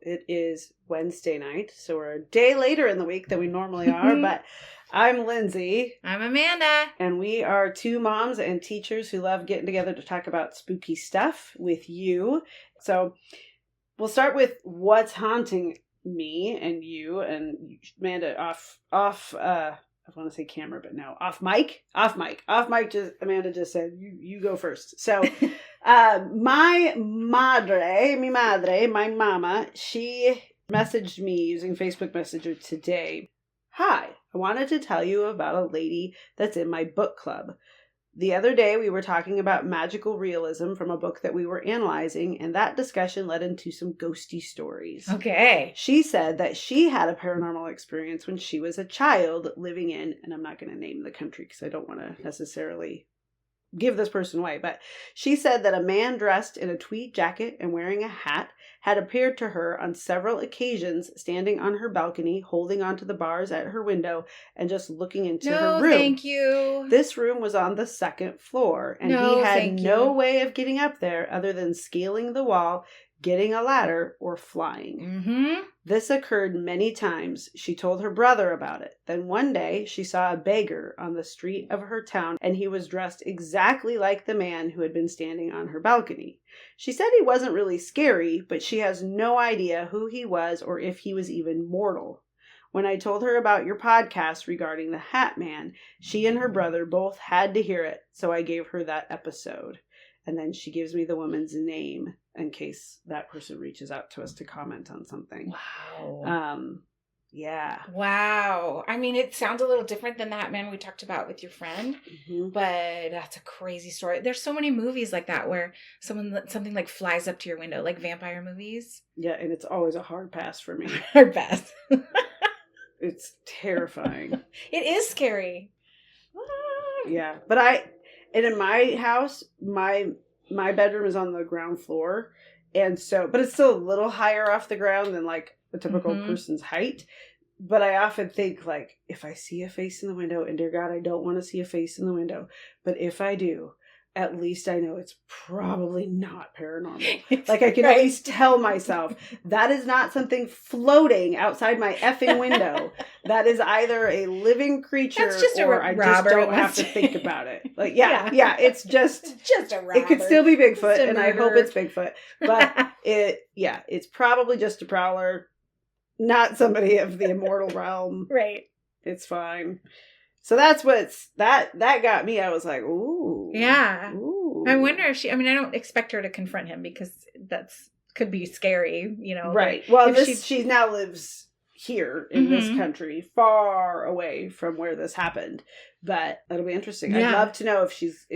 it is Wednesday night, so we're a day later in the week than we normally are, but I'm Lindsay. I'm Amanda. And we are two moms and teachers who love getting together to talk about spooky stuff with you. So we'll start with what's haunting me and you and Amanda off I want to say camera, but no, off mic. Just Amanda just said you go first. So my mama, she messaged me using Facebook Messenger today. Hi, I wanted to tell you about a lady that's in my book club. The other day we were talking about magical realism from a book that we were analyzing, and that discussion led into some ghosty stories. Okay. She said that she had a paranormal experience when she was a child living in, and I'm not going to name the country because I don't want to necessarily give this person away, but she said that a man dressed in a tweed jacket and wearing a hat had appeared to her on several occasions, standing on her balcony, holding onto the bars at her window, and just looking into her room. No, thank you. This room was on the second floor, and he had no way of getting up there other than scaling the wall, getting a ladder, or flying. Mm-hmm. This occurred many times. She told her brother about it. Then one day, she saw a beggar on the street of her town, and he was dressed exactly like the man who had been standing on her balcony. She said he wasn't really scary, but she has no idea who he was or if he was even mortal. When I told her about your podcast regarding the Hat Man, she and her brother both had to hear it, so I gave her that episode. And then she gives me the woman's name in case that person reaches out to us to comment on something. Wow. Yeah. Wow. I mean, it sounds a little different than that man we talked about with your friend, Mm-hmm. but that's a crazy story. There's so many movies like that where something like flies up to your window, like vampire movies. Yeah, and it's always a hard pass for me. Hard pass. It's terrifying. It is scary. Yeah, but in my house, my bedroom is on the ground floor, and so, but it's still a little higher off the ground than like a typical person's height. But I often think, like, if I see a face in the window, and dear God, I don't want to see a face in the window, but if I do, at least I know it's probably not paranormal. Like, I can at least tell myself that is not something floating outside my effing window. That is either a living creature or I just don't have to think about it. Like, yeah, it's just a robber. It could still be Bigfoot, and I hope it's Bigfoot. But it's probably just a prowler, not somebody of the immortal realm. Right. It's fine. So that's that got me. I was like, ooh. Yeah. Ooh. I wonder if I don't expect her to confront him because could be scary, you know. Right. Well, she now lives here in this country, far away from where this happened. But it'll be interesting. Yeah. I'd love to know if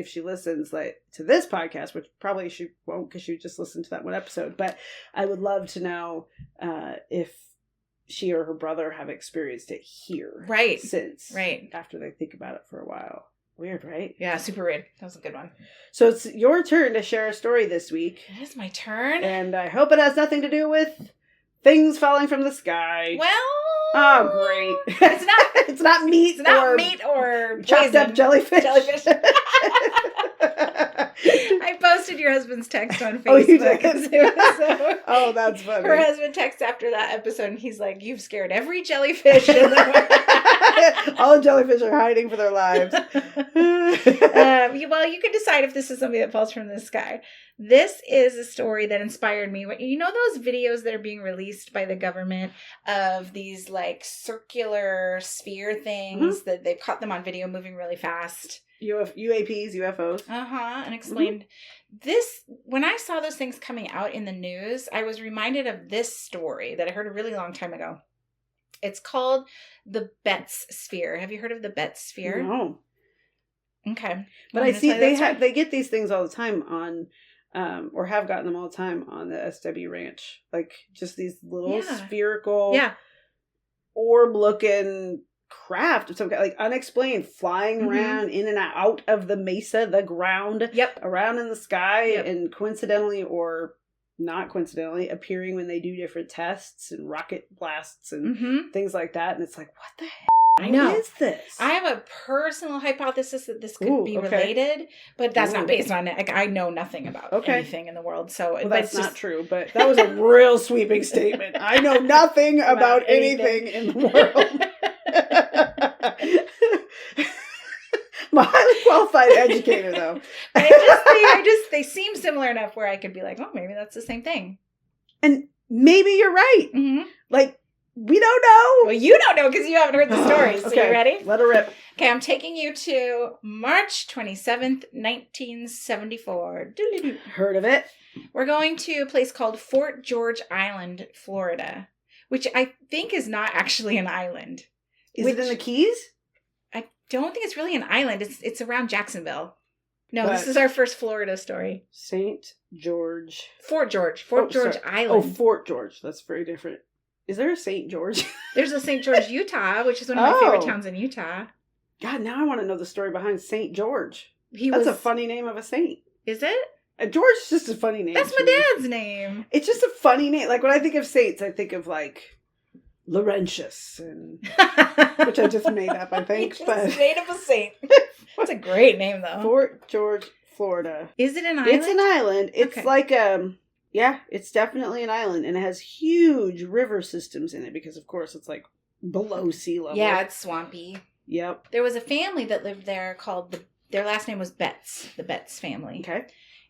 she listens to this podcast, which probably she won't because she just listened to that one episode. But I would love to know if she or her brother have experienced it here. Right. Since. Right. After they think about it for a while. Weird, right? Yeah, super weird. That was a good one. So it's your turn to share a story this week. It is my turn. And I hope it has nothing to do with things falling from the sky. Well... Oh, great. It's not meat or chopped up jellyfish. I posted your husband's text on Facebook. Oh, you did? Oh, that's funny. Her husband texts after that episode, and he's like, "You've scared every jellyfish." All the jellyfish are hiding for their lives. Well, you can decide if this is something that falls from the sky. This is a story that inspired me. You know those videos that are being released by the government of these like circular sphere things that they've caught them on video moving really fast? UAPs, UFOs. And explained this. When I saw those things coming out in the news, I was reminded of this story that I heard a really long time ago. It's called the Betz Sphere. Have you heard of the Betz Sphere? No. Okay. But I see they get these things all the time on or have gotten them all the time on the SW Ranch. Like just these little spherical orb-looking craft of some kind, like unexplained, flying around in and out of the mesa, the ground, around in the sky, and coincidentally or not coincidentally appearing when they do different tests and rocket blasts and things like that. And it's like, what the heck? I know. What is this? I have a personal hypothesis that this could be related, but that's not based on it. Like, I know nothing about anything in the world. So well, that's not true, but that was a real sweeping statement. I know nothing about anything in the world. I'm a highly qualified educator, though. They seem similar enough where I could be like, oh, maybe that's the same thing. And maybe you're right. Mm-hmm. Like, we don't know. Well, you don't know because you haven't heard the story. So you ready? Let her rip. Okay, I'm taking you to March 27th, 1974. Doo-doo-doo. Heard of it. We're going to a place called Fort George Island, Florida, which I think is not actually an island. Is it in the Keys? I don't think it's really an island. It's around Jacksonville. No, this is our first Florida story. St. George. Fort George. Fort George Island. Oh, Fort George. That's very different. Is there a St. George? There's a St. George, Utah, which is one of my favorite towns in Utah. God, now I want to know the story behind St. George. That's a funny name of a saint. Is it? George is just a funny name. That's my dad's name. It's just a funny name. Like, when I think of saints, I think of, like, Laurentius, and which I just made up, I think. But made up a saint. That's a great name, though. Fort George, Florida. Is it an island? It's an island. It's like yeah, it's definitely an island, and it has huge river systems in it because, of course, it's like below sea level. Yeah, it's swampy. Yep. There was a family that lived there called their last name was Betz, the Betz family. Okay.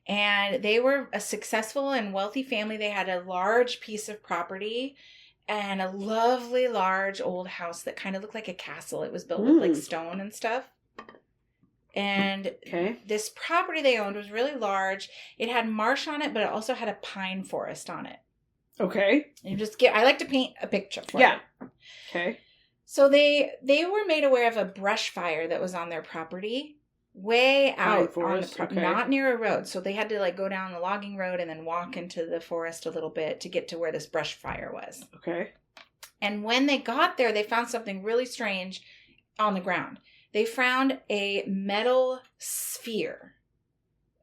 And they were a successful and wealthy family. They had a large piece of property and a lovely large old house that kind of looked like a castle. It was built with like stone and stuff. And this property they owned was really large. It had marsh on it, but it also had a pine forest on it. Okay. And I like to paint a picture for you. Okay. So they were made aware of a brush fire that was on their property, way out on the property, not near a road. So they had to like go down the logging road and then walk into the forest a little bit to get to where this brush fire was. Okay. And when they got there, they found something really strange on the ground. They found a metal sphere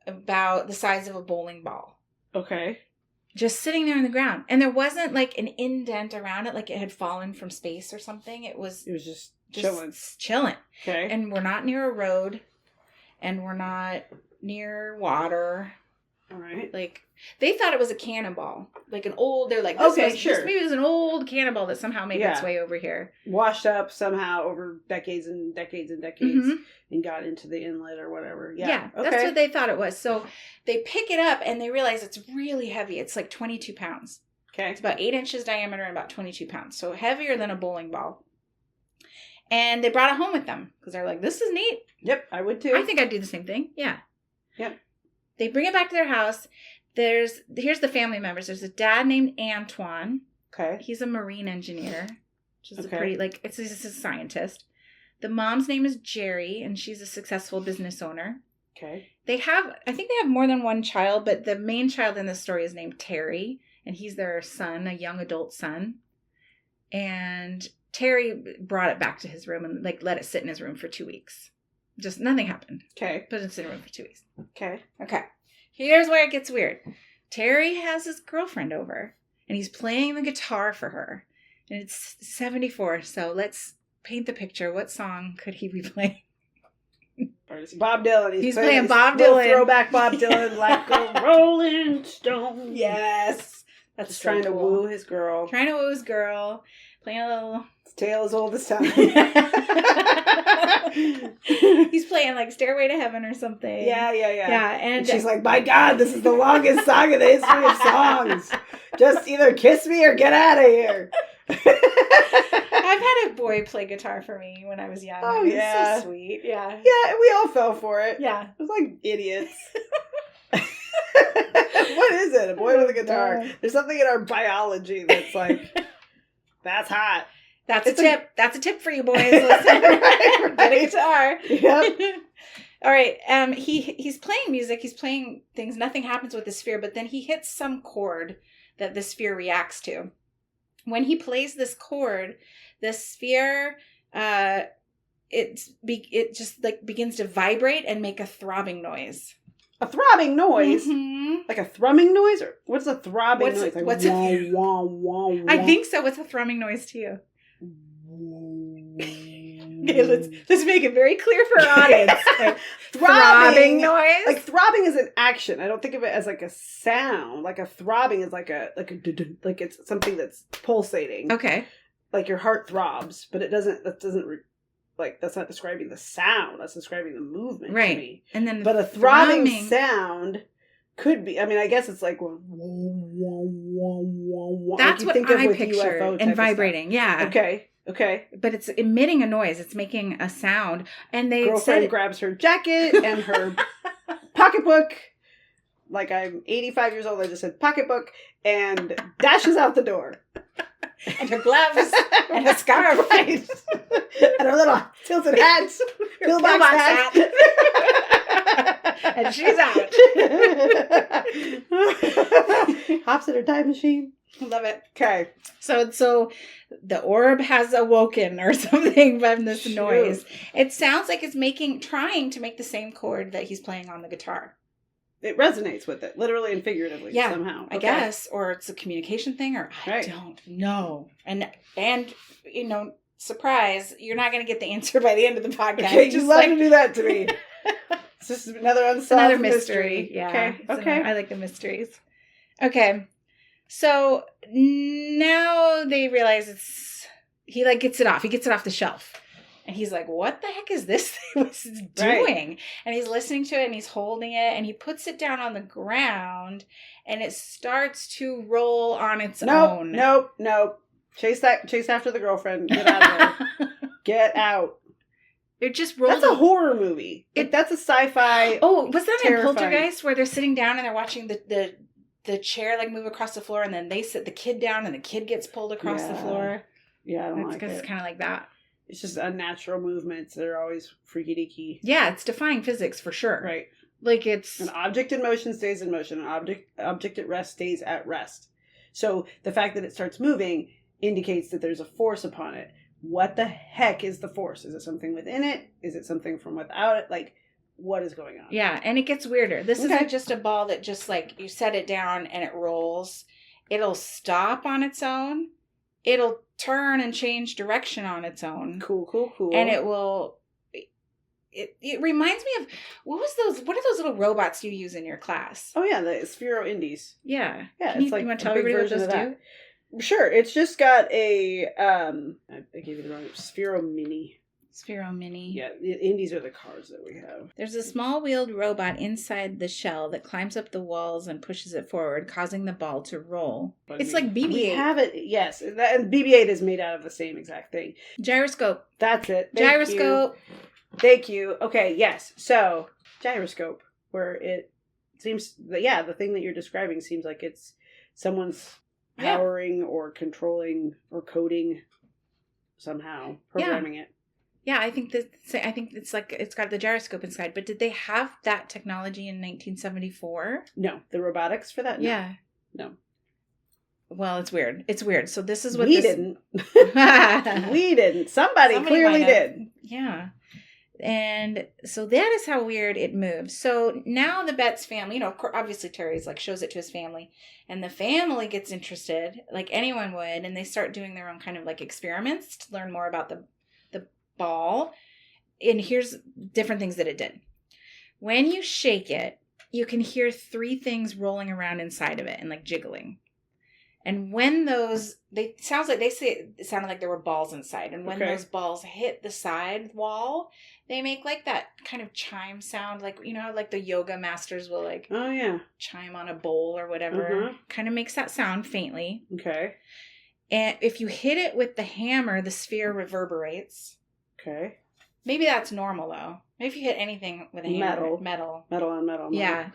about the size of a bowling ball. Okay. Just sitting there on the ground. And there wasn't like an indent around it, like it had fallen from space or something. It was just chilling. Okay. And we're not near a road. And we're not near water. All right. Like, they thought it was a cannonball. Like an old, they're like, this maybe it was an old cannonball that somehow made its way over here. Washed up somehow over decades and decades and decades and got into the inlet or whatever. Yeah. Okay. That's what they thought it was. So they pick it up and they realize it's really heavy. It's like 22 pounds. Okay. It's about 8 inches diameter and about 22 pounds. So heavier than a bowling ball. And they brought it home with them because they're like, this is neat. Yep, I would too. I think I'd do the same thing. Yeah. Yep. They bring it back to their house. Here's the family members. There's a dad named Antoine. Okay. He's a marine engineer. Which is a pretty, he's a scientist. The mom's name is Jerry, and she's a successful business owner. Okay. I think they have more than one child, but the main child in this story is named Terry, and he's their son, a young adult son. And Terry brought it back to his room and let it sit in his room for 2 weeks. Just nothing happened. Okay. Put it in the room for 2 weeks. Okay. Here's where it gets weird. Terry has his girlfriend over, and he's playing the guitar for her. And it's 74, so let's paint the picture. What song could he be playing? Bob Dylan. He's playing Bob Dylan. Throwback Bob Dylan, like a Rolling Stone. Yes. That's just trying to woo his girl. Playing a little... Tale as old as time. He's playing like Stairway to Heaven or something. Yeah. And she's like, my God, this is the longest song in the history of songs. Just either kiss me or get out of here. I've had a boy play guitar for me when I was young. Oh, yeah. So sweet. Yeah. Yeah, we all fell for it. Yeah. It was like idiots. What is it? A boy with a guitar. There's something in our biology that's like, that's hot. That's a tip. That's a tip for you boys. Listen. Right. Get a guitar. Yep. All right. He's playing music. He's playing things. Nothing happens with the sphere, but then he hits some chord that the sphere reacts to. When he plays this chord, the sphere it just like begins to vibrate and make a throbbing noise. A throbbing noise? Mm-hmm. Like a thrumming noise? Or what's a throbbing noise? Like what's wah, wah, wah, wah. I think so. What's a thrumming noise to you? Okay, let's make it very clear for our audience. Like, throbbing noise. Like throbbing is an action. I don't think of it as like a sound. Like a throbbing is like it's something that's pulsating. Okay. Like your heart throbs, but that's not describing the sound. That's describing the movement. Right. To me. And then but a throbbing sound could be. I mean, I guess it's like. That's like what I picture and vibrating. Yeah. Okay. But it's emitting a noise. It's making a sound. And girlfriend grabs her jacket and her pocketbook. Like I'm 85 years old. I just said pocketbook and dashes out the door. And her gloves and her scarf. Right. And her little tilted hat. Pillbox hat. And she's out. Hops in her time machine. Love it. Okay. So the orb has awoken or something from this noise. It sounds like it's trying to make the same chord that he's playing on the guitar. It resonates with it, literally and figuratively, somehow. I guess. Or it's a communication thing, or I don't know. And surprise, you're not going to get the answer by the end of the podcast. Okay, you love to do that to me. It's just another unsolved mystery. Yeah. Okay. I like the mysteries. Okay. So now they realize he gets it off. He gets it off the shelf. And he's like, what the heck is this thing doing? Right. And he's listening to it and he's holding it and he puts it down on the ground and it starts to roll on its own. Nope. Chase after the girlfriend. Get out of there. Get out. It just rolls. That's a horror movie. That's a sci-fi. Oh, was that in Poltergeist where they're sitting down and they're watching the chair move across the floor and then they sit the kid down and the kid gets pulled across the floor? Yeah, I don't like it. It's kind of like that. It's just unnatural movements that are always freaky deaky. Yeah, it's defying physics for sure. Right. Like it's... An object in motion stays in motion. An object at rest stays at rest. So the fact that it starts moving indicates that there's a force upon it. What the heck is the force? Is it something within it? Is it something from without it? Like, what is going on? Yeah, and it gets weirder. This isn't just a ball that just you set it down and it rolls. It'll stop on its own. It'll turn and change direction on its own. Cool. And it will... It reminds me of... What are those little robots you use in your class? Oh, yeah, the Sphero Indies. Yeah. Yeah, it's like you want to tell everybody what those do? Sure. It's just got a... I gave you the wrong... Sphero Mini. Sphero Mini. Yeah, the Indies are the cars that we have. There's a small wheeled robot inside the shell that climbs up the walls and pushes it forward, causing the ball to roll. It's like BB-8. We have it, yes. And BB-8 is made out of the same exact thing. Gyroscope. That's it. Gyroscope. Thank you. Okay, yes. So, gyroscope, where it seems... the thing that you're describing seems like it's someone's powering or controlling or coding somehow, programming it. Yeah, I think it's like it's got the gyroscope inside. But did they have that technology in 1974? No, the robotics for that. No. Yeah, no. Well, it's weird. So this is what we didn't. We didn't. Somebody clearly did. Yeah, and so that is how weird it moves. So now the Betz family, obviously Terry's shows it to his family, and the family gets interested, like anyone would, and they start doing their own kind of experiments to learn more about the ball. And here's different things that it did. When you shake it, you can hear 3 things rolling around inside of it and jiggling. And when it sounded like there were balls inside. And when those balls hit the side wall, they make that kind of chime sound, like the yoga masters will chime on a bowl or whatever. Kind of makes that sound faintly. Okay. And if you hit it with the hammer, the sphere reverberates. Okay. Maybe that's normal though. Maybe if you hit anything with a hammer, metal on metal. Yeah.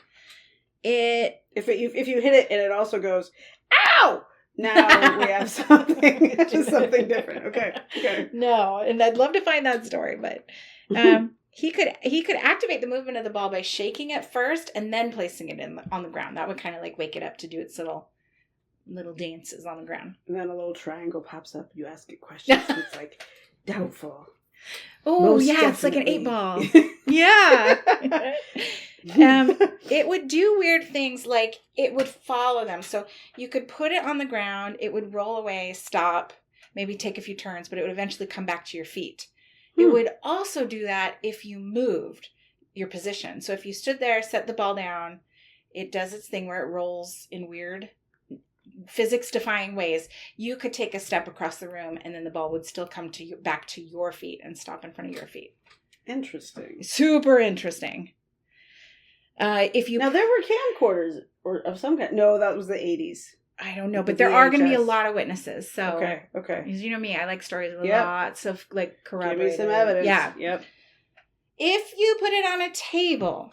If you hit it and it also goes, ow! Now we have something different. Okay. No, and I'd love to find that story, but he could activate the movement of the ball by shaking it first and then placing it on the ground. That would kind of wake it up to do its little dances on the ground. And then a little triangle pops up. You ask it questions. It's doubtful. Oh, most yeah, definitely. It's like an 8 ball. Yeah. It would do weird things, it would follow them. So you could put it on the ground, it would roll away, stop, maybe take a few turns, but it would eventually come back to your feet. It would also do that if you moved your position. So if you stood there, set the ball down, it does its thing where it rolls in weird physics-defying ways. You could take a step across the room and then the ball would still come to you, back to your feet and stop in front of your feet. Interesting. Super interesting. If you Now there were camcorders or of some kind. No, that was the 80s. I don't know, but there are going to be a lot of witnesses. So okay. As you know me, I like stories with lots of like corroborated. Give me some evidence. Yeah. Yep. If you put it on a table,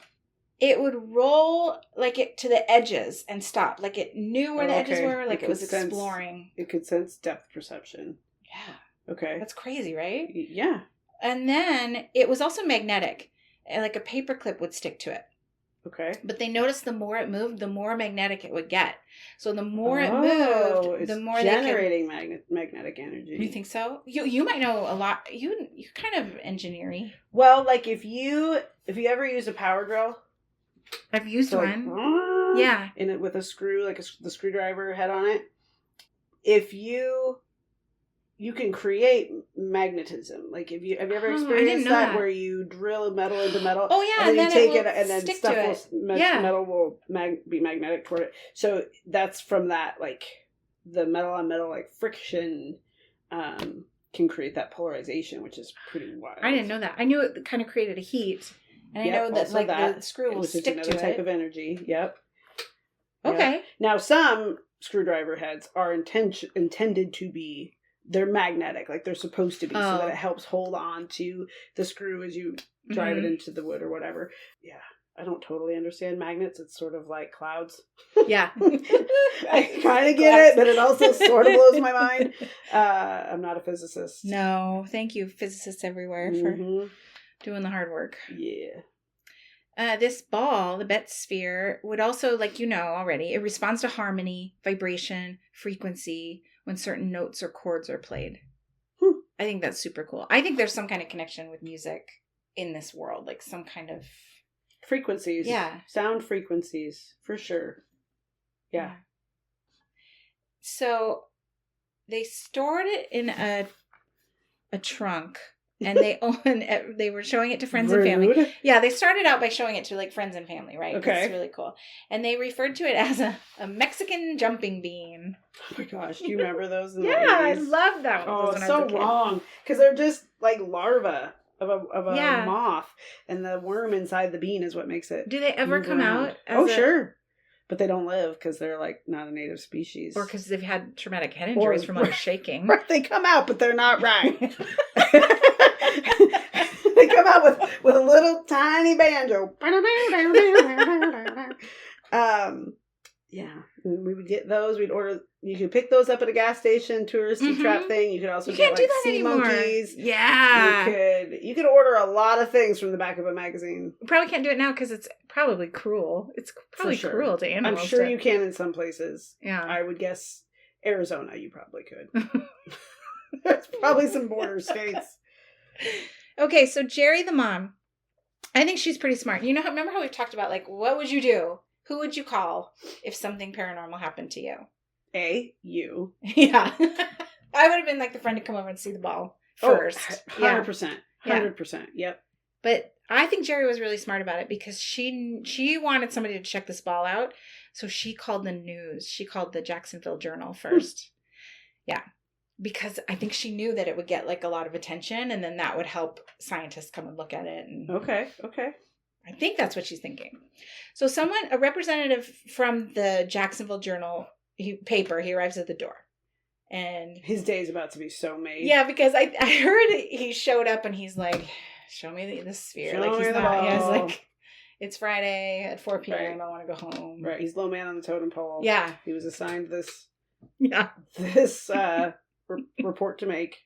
it would roll like it to the edges and stop. Like it knew where the edges were. Like it was exploring. It could sense depth perception. Yeah. Okay. That's crazy, right? Yeah. And then it was also magnetic. And like a paper clip would stick to it. Okay. But they noticed the more it moved, the more magnetic it would get. So the more it moved, the more generating magnetic energy. You think so? You might know a lot. You're kind of engineering. Well, like if you ever use a power drill, I've used one. Like, yeah. In it with a screw, like the screwdriver head on it. If you can create magnetism. Like have you ever experienced that where you drill metal into metal? Oh yeah, and then you take it and then stuff metal will be magnetic toward it. So that's from that, like the metal on metal like friction can create that polarization, which is pretty wild. I didn't know that. I knew it kind of created a heat, and I know that like the screw will stick to it. Another type of energy. Yep. Okay. Yep. Now some screwdriver heads are intended to be. They're magnetic, like they're supposed to be, so that it helps hold on to the screw as you drive it into the wood or whatever. Yeah, I don't totally understand magnets. It's sort of like clouds. Yeah. I kind of get it, but it also sort of blows my mind. I'm not a physicist. No, thank you, physicists everywhere, for doing the hard work. Yeah. This ball, the Betz Sphere, would also, like you know already, it responds to harmony, vibration, frequency, when certain notes or chords are played. I think that's super cool. I think there's some kind of connection with music in this world, like some kind of frequencies. Yeah. Sound frequencies, for sure. Yeah. So they stored it in a trunk. And they were showing it to friends and family. Yeah, they started out by showing it to like friends and family, right? Okay. It's really cool. And they referred to it as a Mexican jumping bean. Oh my gosh, do you remember those? Yeah, I love that. Oh, it's so wrong. Because they're just like larvae of a moth. And the worm inside the bean is what makes it. Do they ever come out? Sure. But they don't live because they're like not a native species. Or because they've had traumatic head injuries from like shaking. They come out, but they're not right. They come out with a little tiny banjo. Yeah, we would get those. We'd order. You could pick those up at a gas station, touristy trap thing. You could also get like sea monkeys. Yeah, you could order a lot of things from the back of a magazine. You probably can't do it now because it's probably cruel. It's probably cruel to animals. I'm sure you can in some places. Yeah, I would guess Arizona. You probably could. There's probably some border states. Okay, so Jerry the mom, I think she's pretty smart. You know, remember how we've talked about, like, what would you do? Who would you call if something paranormal happened to you? You. Yeah. I would have been like the friend to come over and see the ball first. 100%. 100%. Yep. But I think Jerry was really smart about it because she wanted somebody to check this ball out. So she called the news. She called the Jacksonville Journal first. Yeah. Because I think she knew that it would get like a lot of attention and then that would help scientists come and look at it. And Okay. I think that's what she's thinking. So a representative from the Jacksonville Journal paper, he arrives at the door. And his day's about to be so made. Yeah, because I heard he showed up and he's like, show me the sphere. Show like me he's the not, ball. yeah, it's like, it's Friday at 4 p.m. Right. I want to go home. Right. He's low man on the totem pole. Yeah. He was assigned this report to make.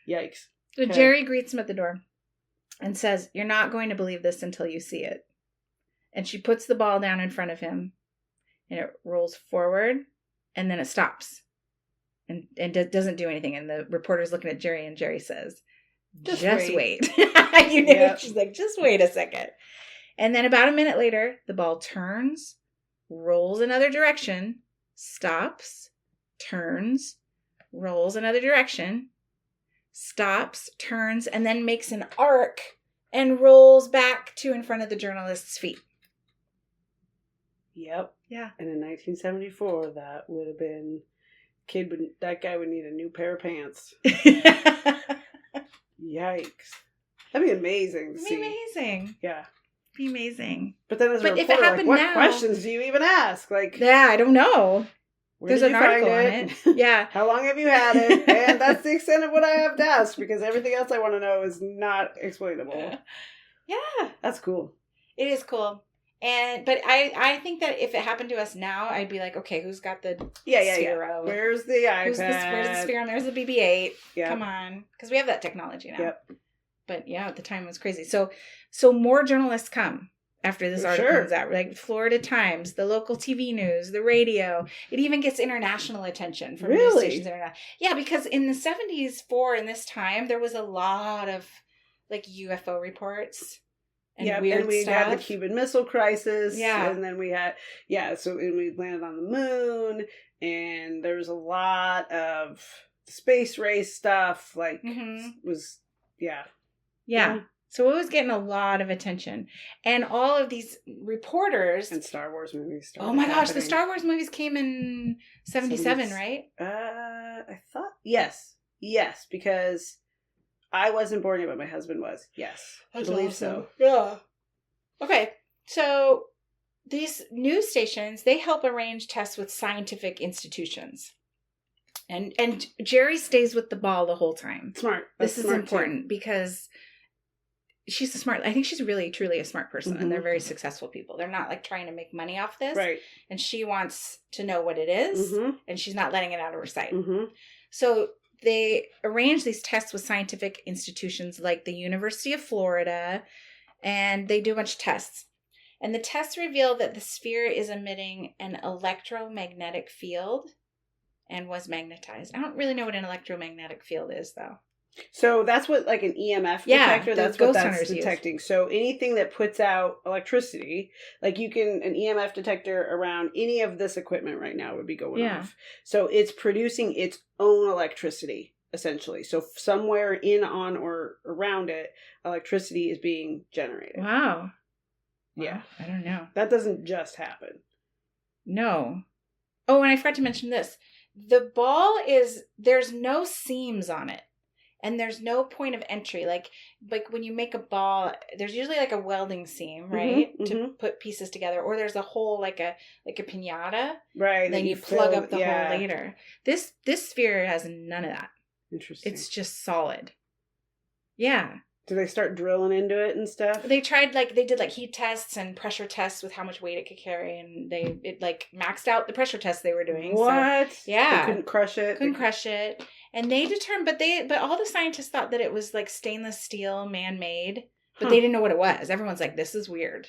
Yikes. So okay. Jerry greets him at the door and says, you're not going to believe this until you see it. And she puts the ball down in front of him and it rolls forward and then it stops and doesn't do anything. And the reporter's looking at Jerry and Jerry says, just wait. You know, yep. She's like, just wait a second. And then about a minute later, the ball turns, rolls another direction, stops, turns, rolls another direction, stops, turns, and then makes an arc and rolls back to in front of the journalist's feet. Yep. Yeah. And in 1974, that would have been that guy would need a new pair of pants. Yikes. That'd be amazing to see. Amazing. Yeah. Be amazing. But then as a But if it reporter, like, happened what now, questions do you even ask? Like, yeah, I don't know. where There's did an you find article on it. Yeah. How long have you had it? And that's the extent of what I have to ask, because everything else I want to know is not explainable. Yeah. That's cool. It is cool. But I think that if it happened to us now, I'd be like, okay, who's got the Sphero? Where's the iPad? Where's the Sphero? And there's the BB-8. Yep. Come on. Because we have that technology now. Yep. But yeah, at the time it was crazy. So more journalists come after this article comes out. Like Florida Times, the local TV news, the radio. It even gets international attention from news stations. Yeah, because in the 70s, in this time, there was a lot of like UFO reports. And weird and we stuff. Had the Cuban Missile Crisis. Yeah. And then we had, and we landed on the moon. And there was a lot of space race stuff. Like, Yeah. So it was getting a lot of attention. And all of these reporters. And Star Wars movies. Oh my gosh, the Star Wars movies came in 77, right? I thought, yes. Yes, because I wasn't born yet, but my husband was. Yes. That's I believe awesome. so. Yeah. Okay. So these news stations, they help arrange tests with scientific institutions. And Jerry stays with the ball the whole time. Smart. This is important because she's I think she's really, truly a smart person, and they're very successful people. They're not like trying to make money off this. Right. And she wants to know what it is, and she's not letting it out of her sight. Mm-hmm. So they arrange these tests with scientific institutions like the University of Florida, and they do a bunch of tests. And the tests reveal that the sphere is emitting an electromagnetic field and was magnetized. I don't really know what an electromagnetic field is, though. So that's what, like, an EMF detector, that's what that's detecting. Use. So anything that puts out electricity, like an EMF detector around any of this equipment right now would be going off. So it's producing its own electricity, essentially. So somewhere in, on, or around it, electricity is being generated. Wow. Yeah. I don't know. That doesn't just happen. No. Oh, and I forgot to mention this. The ball there's no seams on it. And there's no point of entry. Like when you make a ball, there's usually like a welding seam, right? To put pieces together. Or there's a hole like a piñata. Right. Then you plug up the hole later. This sphere has none of that. Interesting. It's just solid. Yeah. Do they start drilling into it and stuff? They tried they did heat tests and pressure tests with how much weight it could carry, and it maxed out the pressure tests they were doing. What? So, yeah. They couldn't crush it. Crush it. And they determined, but all the scientists thought that it was like stainless steel, man-made, but they didn't know what it was. Everyone's like, this is weird.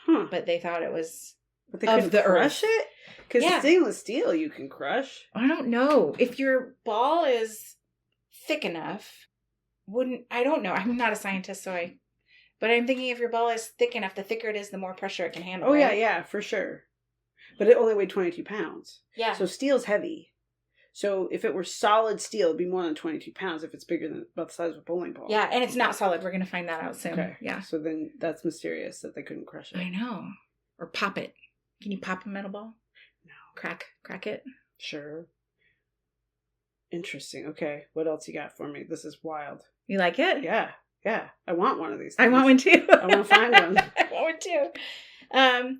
Huh. But they thought it was but they couldn't crush it? Because stainless steel you can crush. I don't know. If your ball is thick enough, I don't know. I'm not a scientist, but I'm thinking if your ball is thick enough, the thicker it is, the more pressure it can handle. Oh, right? yeah, for sure. But it only weighed 22 pounds. Yeah. So steel's heavy. So if it were solid steel, it'd be more than 22 pounds if it's bigger than about the size of a bowling ball. Yeah, and it's not solid. We're going to find that out soon. Okay. Yeah. So then that's mysterious that they couldn't crush it. I know. Or pop it. Can you pop a metal ball? No. Crack it? Sure. Interesting. Okay. What else you got for me? This is wild. You like it? Yeah. Yeah. I want one of these things. I want one too. I want to find one. I want one too.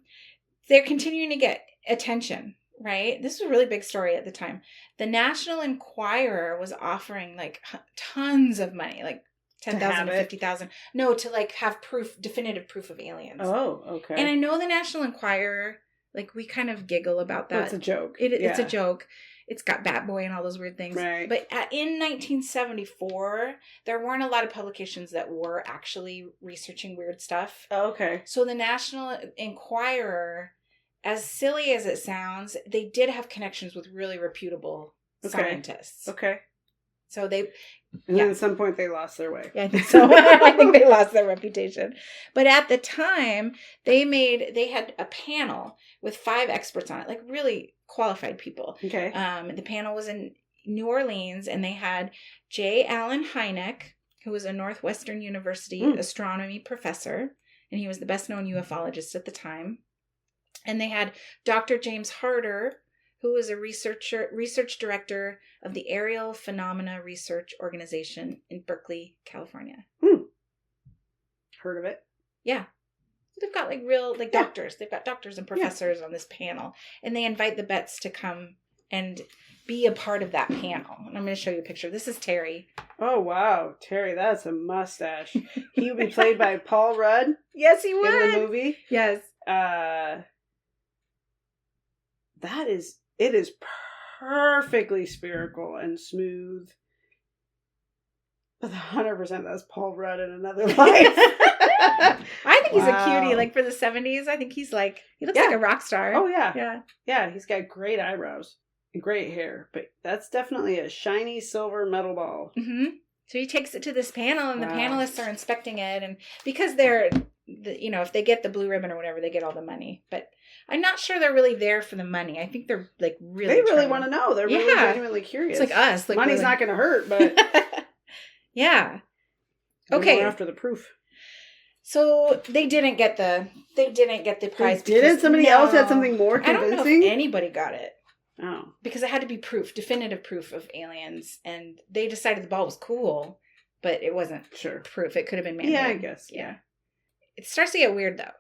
They're continuing to get attention, right? This was a really big story at the time. The National Enquirer was offering tons of money, like $10,000 to $50,000. No, to have definitive proof of aliens. Oh, okay. And I know the National Enquirer, we kind of giggle about that. It's a joke. It's a joke. It's got Bat Boy and all those weird things. Right. But in 1974, there weren't a lot of publications that were actually researching weird stuff. Oh, okay. So the National Enquirer, as silly as it sounds, they did have connections with really reputable scientists. Okay. So they... And then at some point they lost their way. Yeah, I think so. I think they lost their reputation. But at the time, they had a panel with 5 experts on it, really qualified people. Okay. The panel was in New Orleans, and they had J. Allen Hynek, who was a Northwestern University astronomy professor, and he was the best-known ufologist at the time. And they had Dr. James Harder, who was a research director of the Aerial Phenomena Research Organization in Berkeley, California. Heard of it? Yeah. They've got like real doctors. They've got doctors and professors on this panel. And they invite the Betz to come and be a part of that panel. And I'm going to show you a picture. This is Terry. Oh, wow. Terry, that's a mustache. He would be played by Paul Rudd. Yes, he would. In the movie. Yes. It is perfectly spherical and smooth. But 100% that's Paul Rudd in another life. I think he's a cutie. Like for the 70s, I think he looks like a rock star. Oh, yeah. Yeah. Yeah, he's got great eyebrows and great hair. But that's definitely a shiny silver metal ball. Mm-hmm. So he takes it to this panel, and the panelists are inspecting it. And because they're, if they get the blue ribbon or whatever, they get all the money. But I'm not sure they're really there for the money. I think they're like really. They really want to know. They're really genuinely curious. It's like us. Like money's not going to hurt, but. Yeah. Okay. More after the proof. So they didn't get the prize. They didn't? Somebody else had something more convincing? I don't know if anybody got it. Oh. Because it had to be definitive proof of aliens. And they decided the ball was cool, but it wasn't proof. It could have been man-made. Yeah, I guess. Yeah. It starts to get weird, though.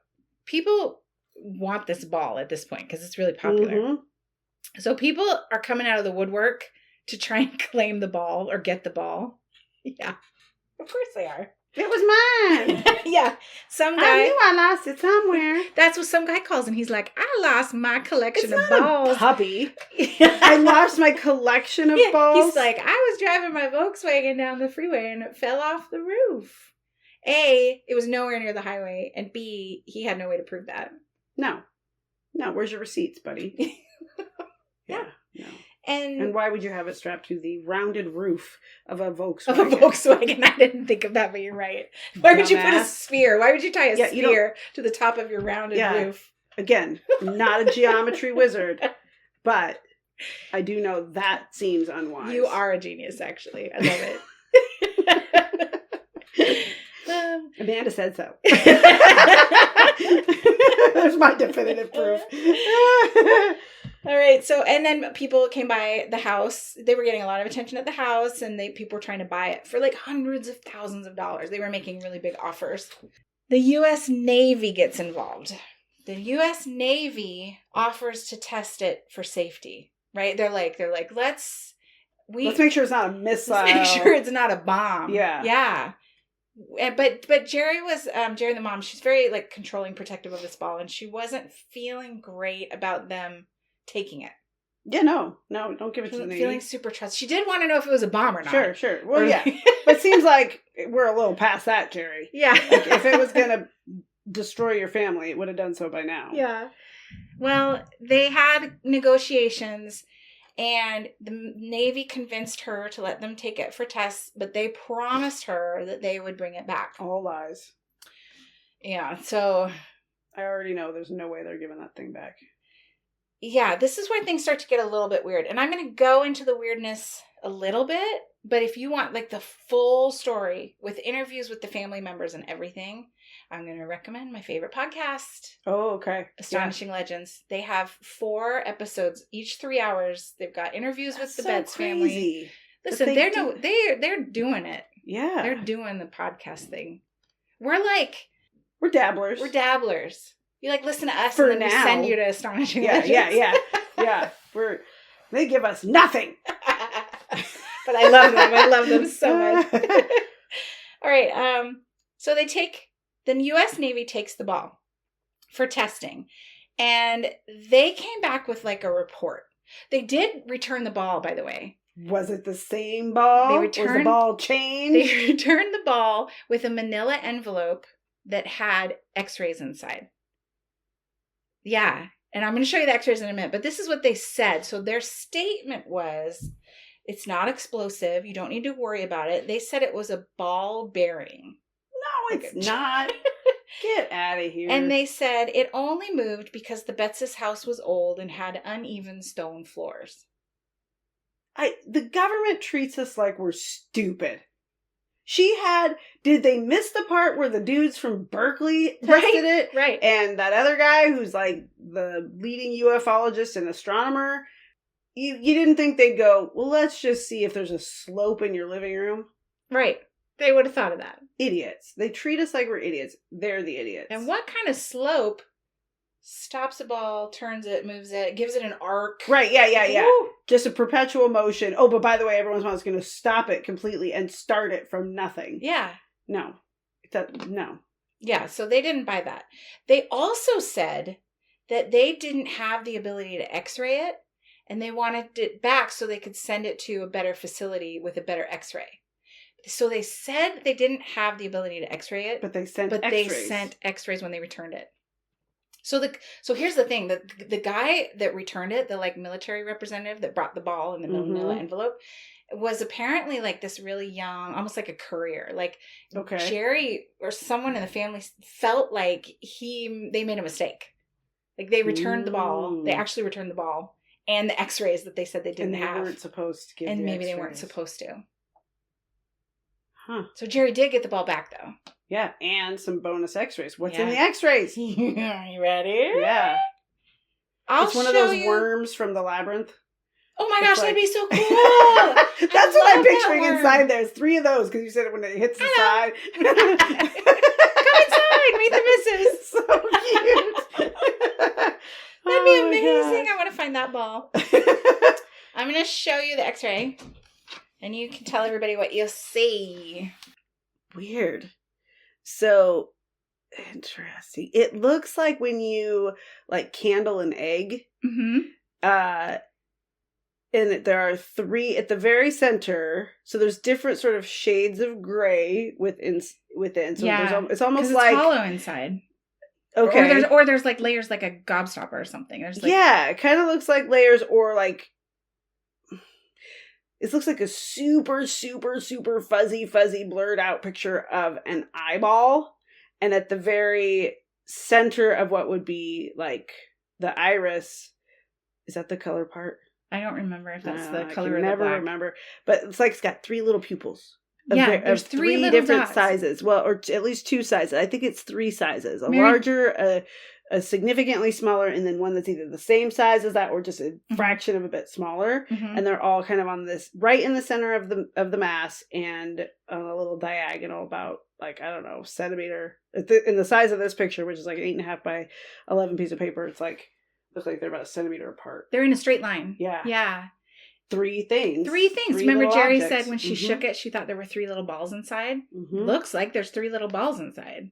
People want this ball at this point because it's really popular. Mm-hmm. So people are coming out of the woodwork to try and claim the ball or get the ball. Yeah. Of course they are. It was mine. Yeah. Some guy. I knew I lost it somewhere. That's what some guy calls him. He's like, I lost my collection of balls. It's not a puppy. I lost my collection of balls. He's like, I was driving my Volkswagen down the freeway and it fell off the roof. A, it was nowhere near the highway. And B, he had no way to prove that. No. Where's your receipts, buddy? Yeah. No. And why would you have it strapped to the rounded roof of a Volkswagen? Of a Volkswagen. I didn't think of that, but you're right. Why would you put a sphere? Why would you tie a sphere to the top of your rounded roof? Again, not a geometry wizard, but I do know that seems unwise. You are a genius, actually. I love it. Amanda said so. There's my definitive proof. All right. So, and then people came by the house. They were getting a lot of attention at the house, and people were trying to buy it for like hundreds of thousands of dollars. They were making really big offers. The U.S. Navy gets involved. The U.S. Navy offers to test it for safety. Right? They're like, let's make sure it's not a missile. Let's make sure it's not a bomb. Yeah. Yeah. But Jerry was Jerry the mom. She's very like controlling, protective of this ball, and she wasn't feeling great about them taking it. Yeah, no, don't give it to the Navy. Feeling super trust. She did want to know if it was a bomb or not. Sure. Well, yeah, but it seems like we're a little past that, Jerry. Yeah. Like, if it was gonna destroy your family, it would have done so by now. Yeah. Well, they had negotiations. And the Navy convinced her to let them take it for tests, but they promised her that they would bring it back. All lies. Yeah, so... I already know there's no way they're giving that thing back. Yeah, this is where things start to get a little bit weird. And I'm going to go into the weirdness a little bit, but if you want like the full story with interviews with the family members and everything, I'm going to recommend my favorite podcast. Oh, okay. Astonishing Legends. They have 4 episodes, each 3 hours. They've got interviews with the Betz family. Listen, they're doing it. Yeah. They're doing the podcast thing. We're dabblers. We're dabblers. You listen to us for and then we send you to Astonishing Legends. Yeah. They give us nothing. But I love them. I love them so much. All right. So the U.S. Navy takes the ball for testing, and they came back with like a report. They did return the ball, by the way. Was it the same ball? Was the ball changed? They returned the ball with a manila envelope that had x-rays inside. Yeah. And I'm going to show you the x-rays in a minute, but this is what they said. So their statement was, it's not explosive. You don't need to worry about it. They said it was a ball bearing. No, it's not. Get out of here. And they said it only moved because the Betz's house was old and had uneven stone floors. The government treats us like we're stupid. Did they miss the part where the dudes from Berkeley tested it? Right. And that other guy who's like the leading ufologist and astronomer, you didn't think they'd go, well, let's just see if there's a slope in your living room? Right. They would have thought of that. Idiots. They treat us like we're idiots. They're the idiots. And what kind of slope stops a ball, turns it, moves it, gives it an arc? Right, yeah. Woo! Just a perpetual motion. Oh, but by the way, everyone's going to stop it completely and start it from nothing. Yeah. No. No. Yeah, so they didn't buy that. They also said that they didn't have the ability to x-ray it, and they wanted it back so they could send it to a better facility with a better x-ray. So they said they didn't have the ability to x-ray it, but they sent x-rays when they returned it. So here's the thing, the guy that returned it, the like military representative that brought the ball in the manila envelope, was apparently like this really young, almost like a courier. Like Jerry or someone in the family felt like they made a mistake. Like they returned the ball. They actually returned the ball and the x-rays that they said they didn't have. And they weren't supposed to give And maybe x-rays. they weren't supposed to. Huh. So Jerry did get the ball back though. Yeah, and some bonus x-rays. What's in the x-rays? You ready? Yeah. It's one of those worms from the labyrinth. Oh my gosh, that'd be so cool. That's what I'm picturing inside there. There's 3 of those because you said it when it hits the side. Come inside, meet the missus. So cute. That'd be amazing. I want to find that ball. I'm going to show you the x-ray and you can tell everybody what you see. Weird. So interesting. It looks like when you like candle an egg. And there are 3 at the very center. So there's different sort of shades of gray within. So it's almost like it's hollow inside. Okay. Or there's like layers like a gobstopper or something. There's like, yeah, it kind of looks like layers or like it looks like a super, super, super fuzzy, blurred out picture of an eyeball. And at the very center of what would be like the iris, is that the color part? I don't remember if that's the color I of the never black. remember. But it's like it's got 3 little pupils. There's 3 little different dots. sizes. Well, or at least 2 sizes. I think it's 3 sizes. A larger, a significantly smaller, and then one that's either the same size as that or just a fraction of a bit smaller. And they're all kind of on this right in the center of the mass and on a little diagonal about like, I don't know, centimeter. In the size of this picture, which is like an 8.5 by 11 piece of paper, it's like looks like they're about a centimeter apart. They're in a straight line. Yeah. Yeah. 3 things. 3 things. Remember Jerry objects. said when she shook it, she thought there were 3 little balls inside? Looks like there's 3 little balls inside.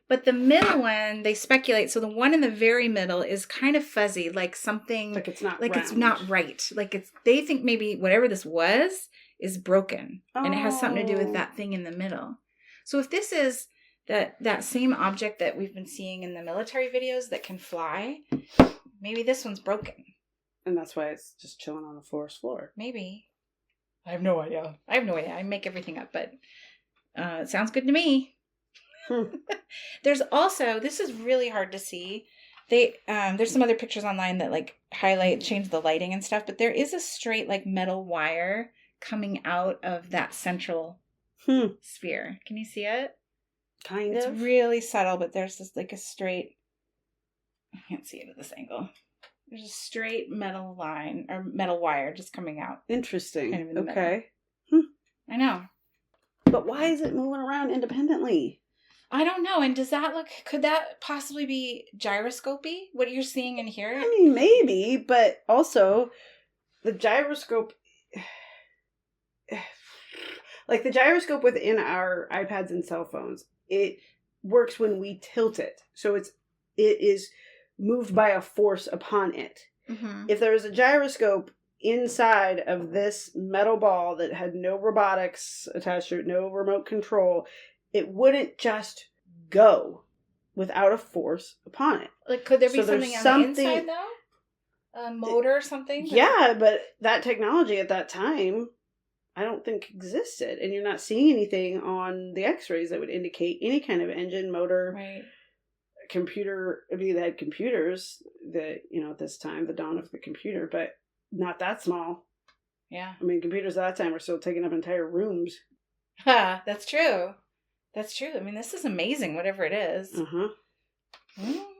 But the middle one, they speculate. So the one in the very middle is kind of fuzzy, like something like it's not like round. It's not right. Like they think maybe whatever this was is broken, and it has something to do with that thing in the middle. So if this is that same object that we've been seeing in the military videos that can fly, maybe this one's broken. And that's why it's just chilling on the forest floor. Maybe. I have no idea. I make everything up, but it sounds good to me. There's also, this is really hard to see. There's some other pictures online that like change the lighting and stuff, but there is a straight like metal wire coming out of that central sphere. Can you see it? Kind of. It's really subtle, but there's just like a straight, I can't see it at this angle. There's a straight metal line or metal wire just coming out. Interesting. Kind of in the okay. I know. But why is it moving around independently? I don't know. And could that possibly be gyroscopy? What you're seeing in here? I mean, maybe, but also the gyroscope, like the gyroscope within our iPads and cell phones, it works when we tilt it. So it is moved by a force upon it. If there was a gyroscope inside of this metal ball that had no robotics attached to it, no remote control, it wouldn't just go without a force upon it. Like, could there be something on the inside, though? A motor or something? Yeah, but that technology at that time, I don't think existed. And you're not seeing anything on the x-rays that would indicate any kind of engine, motor, right. Computer. I mean, they had computers that, at this time, the dawn of the computer, but not that small. Yeah. I mean, computers at that time were still taking up entire rooms. That's true. That's true. I mean, this is amazing, whatever it is. Uh-huh.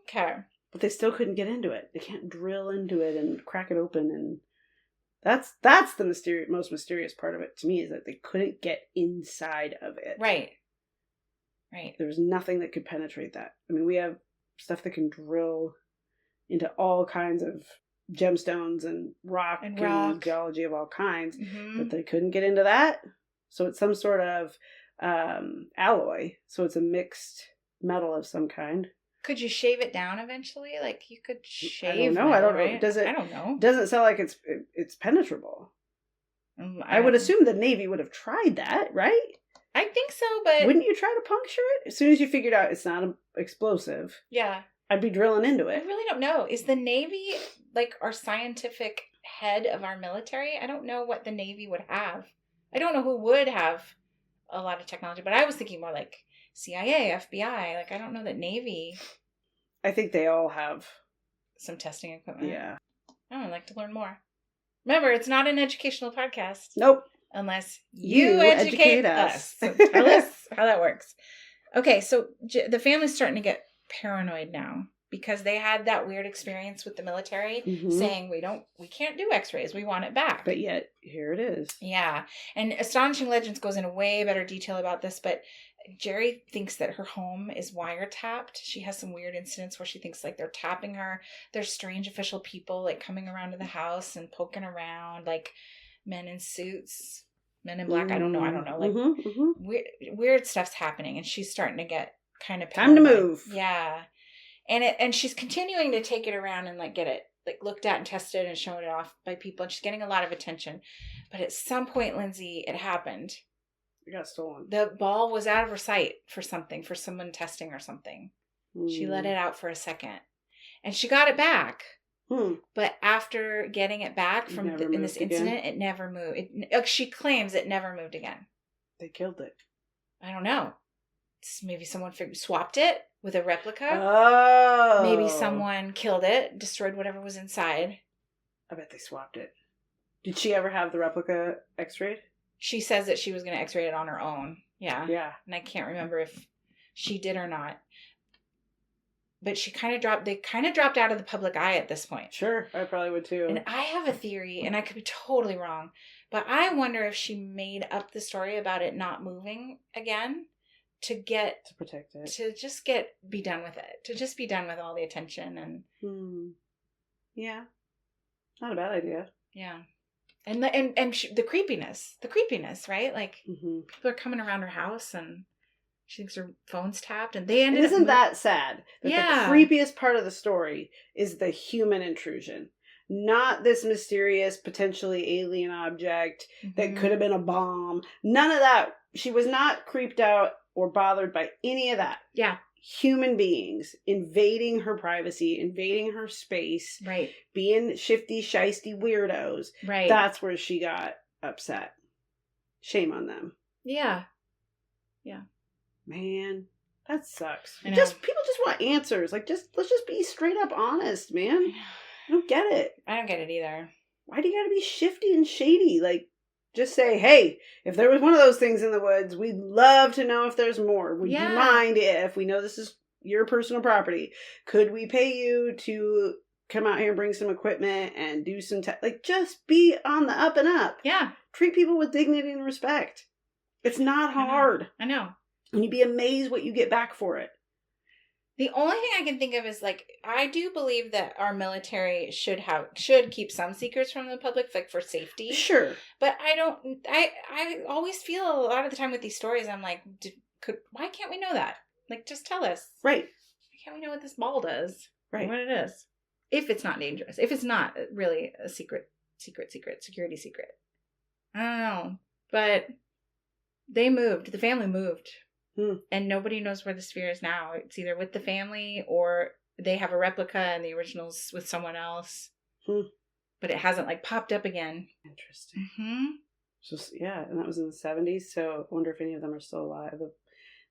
Okay. But they still couldn't get into it. They can't drill into it and crack it open, and that's the most mysterious part of it to me, is that they couldn't get inside of it. Right. Right. There was nothing that could penetrate that. I mean, we have stuff that can drill into all kinds of gemstones and rock and geology of all kinds, but they couldn't get into that. So it's some sort of alloy. So it's a mixed metal of some kind. Could you shave it down eventually? Like you could shave. I don't know. Metal, I don't know. right? I don't know. Doesn't sound like it's penetrable. I would assume the Navy would have tried that, right? I think so, but wouldn't you try to puncture it as soon as you figured out it's not explosive? Yeah, I'd be drilling into it. I really don't know. Is the Navy like our scientific head of our military? I don't know what the Navy would have. I don't know who would have a lot of technology, but I was thinking more like CIA, FBI. Like, I don't know that Navy. I think they all have some testing equipment. Yeah. I would like to learn more. Remember, it's not an educational podcast. Nope. Unless you educate us. So tell us how that works. Okay, so the family's starting to get paranoid now because they had that weird experience with the military saying we can't do x-rays, we want it back. But yet, here it is. Yeah. And Astonishing Legends goes into way better detail about this, but Jerry thinks that her home is wiretapped. She has some weird incidents where she thinks like they're tapping her. There's strange official people like coming around to the house and poking around, like men in suits, men in black. I don't know. Like weird stuff's happening, and she's starting to get kind of paranoid. Time to move. Yeah. And she's continuing to take it around and like get it like looked at and tested and shown it off by people, and she's getting a lot of attention. But at some point, Lindsay, it happened. It got stolen. The ball was out of her sight for someone testing or something. She let it out for a second, and she got it back. But after getting it back from in this incident, it never moved. She claims it never moved again. They killed it. I don't know. Maybe someone swapped it with a replica. Oh. Maybe someone killed it, destroyed whatever was inside. I bet they swapped it. Did she ever have the replica x-rayed? She says that she was going to x-ray it on her own. Yeah. Yeah. And I can't remember if she did or not. But they kind of dropped out of the public eye at this point. Sure, I probably would too. And I have a theory, and I could be totally wrong, but I wonder if she made up the story about it not moving again to protect it, to just be done with it, to just be done with all the attention and. Yeah, not a bad idea. Yeah, and the creepiness, right? Like people are coming around her house and. She thinks her phone's tapped, and they ended up... Isn't that sad? That the creepiest part of the story is the human intrusion. Not this mysterious, potentially alien object that could have been a bomb. None of that. She was not creeped out or bothered by any of that. Yeah. Human beings invading her privacy, invading her space. Right. Being shifty, shisty weirdos. Right. That's where she got upset. Shame on them. Yeah. Yeah. Man, that sucks. People just want answers. Like, let's just be straight up honest, man. I don't get it. I don't get it either. Why do you gotta be shifty and shady? Like, just say, hey, if there was one of those things in the woods, we'd love to know if there's more. Would you mind if we know this is your personal property? Could we pay you to come out here and bring some equipment and do some like, just be on the up and up. Yeah. Treat people with dignity and respect. It's not hard. I know. And you'd be amazed what you get back for it. The only thing I can think of is, like, I do believe that our military should keep some secrets from the public, like, for safety. Sure. But I always feel a lot of the time with these stories, I'm like, why can't we know that? Like, just tell us. Right. Why can't we know what this ball does? Right. What it is. If it's not dangerous. If it's not really a security secret. I don't know. But they moved. The family moved. And nobody knows where the sphere is now. It's either with the family or they have a replica and the original's with someone else. But it hasn't like popped up again. Interesting. So yeah, and that was in the 70s. So I wonder if any of them are still alive.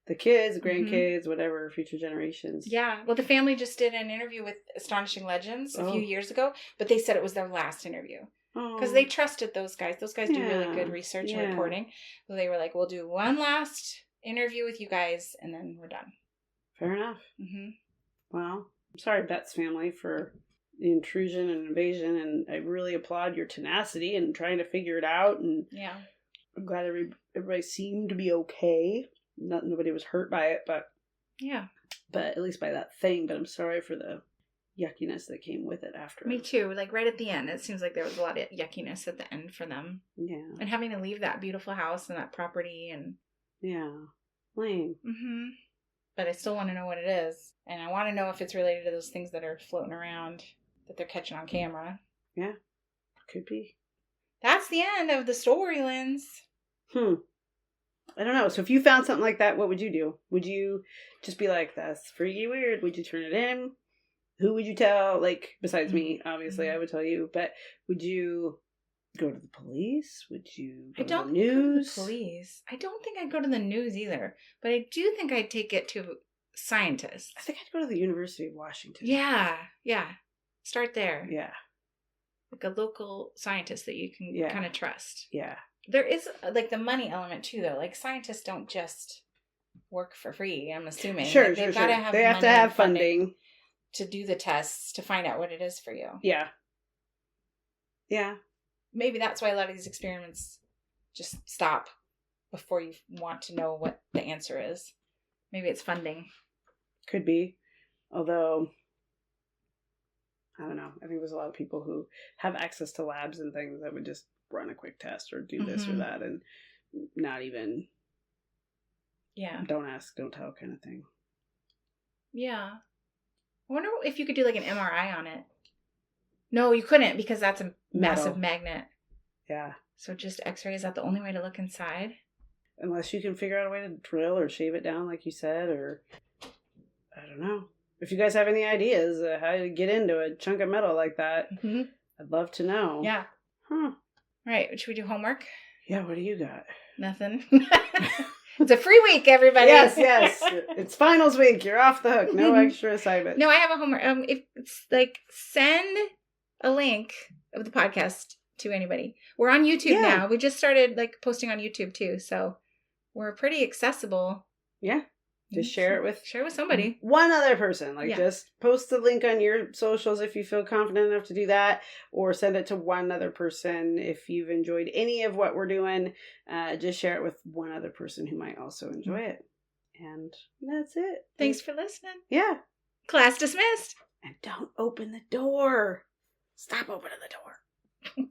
The kids, the grandkids, whatever, future generations. Yeah. Well, the family just did an interview with Astonishing Legends a few years ago, but they said it was their last interview. Because they trusted those guys. Those guys do really good research and reporting. So they were like, we'll do one last interview with you guys, and then we're done. Fair enough. Mm-hmm. Well, I'm sorry, Betz family, for the intrusion and invasion, and I really applaud your tenacity and trying to figure it out. And I'm glad everybody seemed to be okay. Nobody was hurt by it, but at least by that thing. But I'm sorry for the yuckiness that came with it after. Me too. Like right at the end, it seems like there was a lot of yuckiness at the end for them. Yeah. And having to leave that beautiful house and that property and. Yeah. Lame. Mm-hmm. But I still want to know what it is. And I want to know if it's related to those things that are floating around that they're catching on camera. Yeah. Could be. That's the end of the story, Linz. I don't know. So if you found something like that, what would you do? Would you just be like, that's freaky weird? Would you turn it in? Who would you tell? Like, besides me, obviously, I would tell you. But would you go to the police? Would you go to the news? Go to the police. I don't think I'd go to the news either. But I do think I'd take it to scientists. I think I'd go to the University of Washington. Yeah. Start there. Yeah. Like a local scientist that you can kind of trust. Yeah. There is, like, the money element, too, though. Like, scientists don't just work for free, I'm assuming. Sure, like, sure. They have to have funding to do the tests to find out what it is for you. Yeah. Yeah. Maybe that's why a lot of these experiments just stop before you want to know what the answer is. Maybe it's funding. Could be. Although, I don't know. I think there's a lot of people who have access to labs and things that would just run a quick test or do this or that and not even don't ask, don't tell kind of thing. Yeah. I wonder if you could do like an MRI on it. No, you couldn't because that's a massive magnet. Yeah. So just x-ray, is that the only way to look inside? Unless you can figure out a way to drill or shave it down like you said, or I don't know. If you guys have any ideas how to get into a chunk of metal like that, I'd love to know. Yeah. Huh. Right. Should we do homework? Yeah, what do you got? Nothing. It's a free week, everybody. Yes. It's finals week. You're off the hook. No extra assignment. No, I have a homework. If it's like, send a link of the podcast to anybody. We're on YouTube now. We just started like posting on YouTube too, so we're pretty accessible. Yeah. Just share it with somebody. One other person. Like just post the link on your socials if you feel confident enough to do that, or send it to one other person. If you've enjoyed any of what we're doing, just share it with one other person who might also enjoy it. And that's it. Thanks for listening. Yeah. Class dismissed. And don't open the door. Stop opening the door.